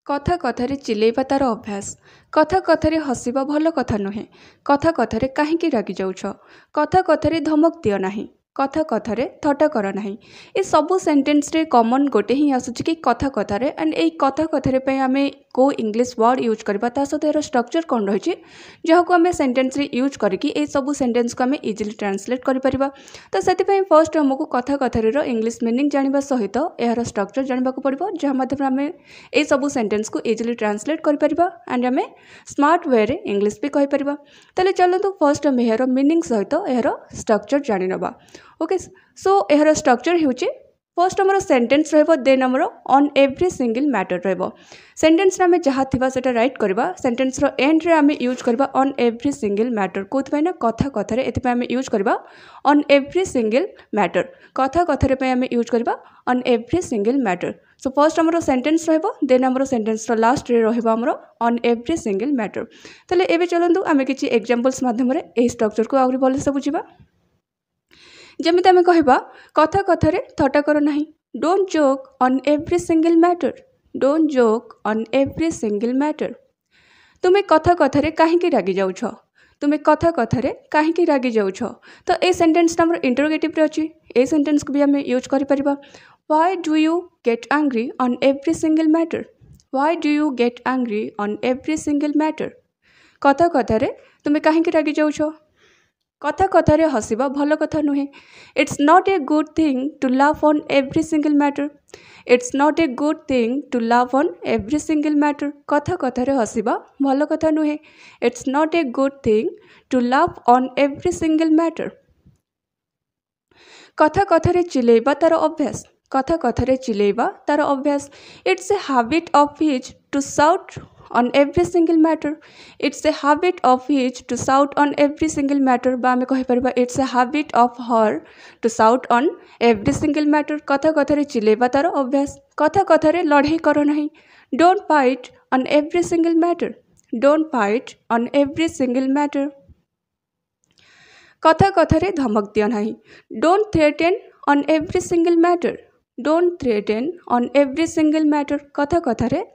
କଥା କଥାରେ ଚିଲେଇବା ତାର ଅଭ୍ୟାସ। କଥା କଥାରେ ହସିବା ଭଲ କଥା ନୁହେଁ। କଥା କଥାରେ କାହିଁକି ରାଗି ଯାଉଛ? କଥା କଥାରେ ଧମକ ଦିଅ ନାହିଁ। କଥା କଥାରେ ଥଟ୍ଟା କର ନାହିଁ। ଏ ସବୁ ସେଣ୍ଟେନ୍ସରେ କମନ୍ ଗୋଟେ ହିଁ ଆସୁଛି କି କଥା କଥାରେ। ଆଣ୍ଡ ଏଇ କଥା କଥାରେ ପାଇଁ ଆମେ କେଉଁ ଇଂଲିଶ ୱାର୍ଡ଼ ୟୁଜ୍ କରିବା ତା ସହିତ ଏହାର ଷ୍ଟ୍ରକ୍ଚର କ'ଣ ରହିଛି ଯାହାକୁ ଆମେ ସେଣ୍ଟେନ୍ସରେ ୟୁଜ୍ କରିକି এই ସବୁ ସେଣ୍ଟେନ୍ସକୁ ଆମେ ଇଜିଲି ଟ୍ରାନ୍ସଲେଟ୍ କରିପାରିବା। ତ ସେଥିପାଇଁ ଫର୍ଷ୍ଟ ଆମକୁ କଥା କଥାରେର ଇଂଲିଶ ମିନିଂ ଜାଣିବା ସହିତ ଏହାର ଷ୍ଟ୍ରକ୍ଚର ଜାଣିବାକୁ ପଡ଼ିବ, ଯାହା ମାଧ୍ୟମରେ ଆମେ এই ସବୁ ସେଣ୍ଟେନ୍ସକୁ ଇଜିଲି ଟ୍ରାନ୍ସଲେଟ୍ କରିପାରିବା ଆଣ୍ଡ ଆମେ ସ୍ମାର୍ଟ ୱେରେ ଇଂଲିଶ ବି କହିପାରିବା। ତାହେଲେ ଚାଲନ୍ତୁ ଫର୍ଷ୍ଟ ଆମେ ଏହାର ମିନିଂ ସହିତ ଏହାର ଷ୍ଟ୍ରକ୍ଚର ଜାଣିନେବା। ओके सो यार स्ट्रक्चर होची फर्स्ट आमर सेंटेंस रहिबो देन आमर ऑन एवरी सिंगल मैटर रहिबो। सेंटेंस रे आमे जहा थिबा सेटा राइट करबा सेंटेंस रो एंड रे आमे यूज करबा ऑन एवरी सिंगल मैटर कोथ ना कथा कथारे एति पे आमे यूज करबा ऑन एवरी सिंगल मैटर कथा कथारे पे आमे यूज करबा on every single matter. So first आमर सेंटेंस रहिबो देन आमर सेंटेंस रो लास्ट रे रहिबो आमर ऑन एवरी सिंगल मैटर। तले एबे चलंतु आमे किछि एग्जांपल्स माध्यम रे एही स्ट्रक्चर को आउरी भलसे बुझिबा। जमिति आमे कहबा कथा कथारे थट्टा कर नाही। Don't joke on every single matter. Don't joke on every single matter. तुमे कथा कथारे काहेकि रागी जाउछ? तुमे कथा कथारे काहेकि रागी जाउछ? तो ए सेंटेंस हमर इंटरोगेटिव रे अछि। ए सेंटेंस को भी आमे यूज करि परिबा। Why do you get angry on every single matter? Why do you get angry on every single matter? कथा कथारे तुमे काहेकि रागी जाउछ? कथा कथारे हसिबा भल कथा नुहे। It's not a good thing to laugh on every single matter. It's not a good thing to laugh on every single matter. कथा कथारे हसिबा भल कथा नुहे। It's not a good thing to laugh on every single matter. कथा कथारे चिलेबा तार अभ्यास। कथा कथारे चिलेबा तार अभ्यास। It's a habit of his to shout on every single matter. It's a habit of his to shout on every single matter बा हमें कहि परिबा it's a habit of her to shout on every single matter। कथा कथारे चिलेबा तार अभ्यास। कथा कथारे लड़ाई करो नहीं। Don't fight on every single matter। Don't fight on every single matter। कथा कथारे धमक दियो नहीं। Don't threaten on every single matter। Don't threaten on every single matter। कथा कथारे